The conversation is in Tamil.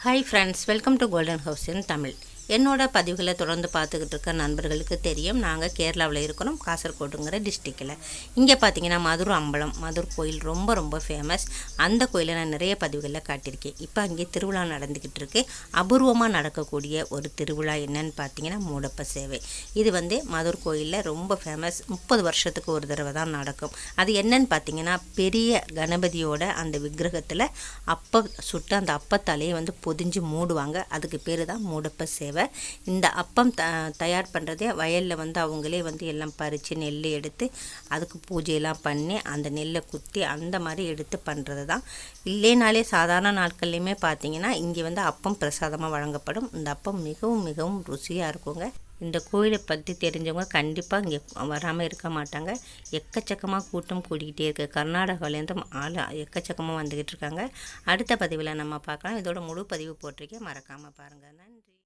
Hi friends, welcome to golden house in Tamil. என்னோட பதிவுகளை தொடர்ந்து பார்த்துக்கிட்டு இருக்க நண்பர்களுக்கு தெரியும், நாங்கள் கேரளாவில் இருக்கிறோம், காசர்கோடுங்கிற டிஸ்ட்ரிக்டில். இங்கே பார்த்தீங்கன்னா மதுரை அம்பலம், மதுரை கோயில் ரொம்ப ரொம்ப ஃபேமஸ். அந்த கோயிலை நான் நிறைய பதிவுகளில் காட்டியிருக்கேன். இப்போ அங்கே திருவிழா நடந்துக்கிட்டு இருக்கு. அபூர்வமாக நடக்கக்கூடிய ஒரு திருவிழா என்னன்னு பார்த்தீங்கன்னா மூடப்ப சேவை. இது மதுரை கோயிலில் ரொம்ப ஃபேமஸ். 30 வருஷத்துக்கு ஒரு தடவை தான் நடக்கும். அது என்னன்னு பார்த்தீங்கன்னா, பெரிய கணபதியோட அந்த விக்கிரகத்தில் அப்பம் சுட்டு அந்த அப்பத்தாலேயே பொதிஞ்சு மூடுவாங்க. அதுக்கு பேர் தான் மூடப்ப சேவை. இந்த அப்பம் தயார் பண்ணுறதே வயலில் அவங்களே எல்லாம் பறித்து நெல் எடுத்து அதுக்கு பூஜையெல்லாம் பண்ணி அந்த நெல்லை குத்தி அந்த மாதிரி எடுத்து பண்ணுறது தான். இல்லைனாலே சாதாரண நாட்கள்லையுமே பார்த்தீங்கன்னா இங்கே அப்பம் பிரசாதமாக வழங்கப்படும். இந்த அப்பம் மிகவும் மிகவும் ருசியாக இருக்குங்க. இந்த கோயிலை பற்றி தெரிஞ்சவங்க கண்டிப்பாக இங்கே வராமல் இருக்க மாட்டாங்க. எக்கச்சக்கமாக கூட்டம் கூடிக்கிட்டே இருக்குது. கர்நாடகாவிலேருந்து ஆள் எக்கச்சக்கமாக வந்துக்கிட்டு இருக்காங்க. அடுத்த பதிவில் நம்ம பார்க்கலாம். இதோட முழு பதிவு போட்டிருக்கேன், மறக்காமல் பாருங்கள். நன்றி.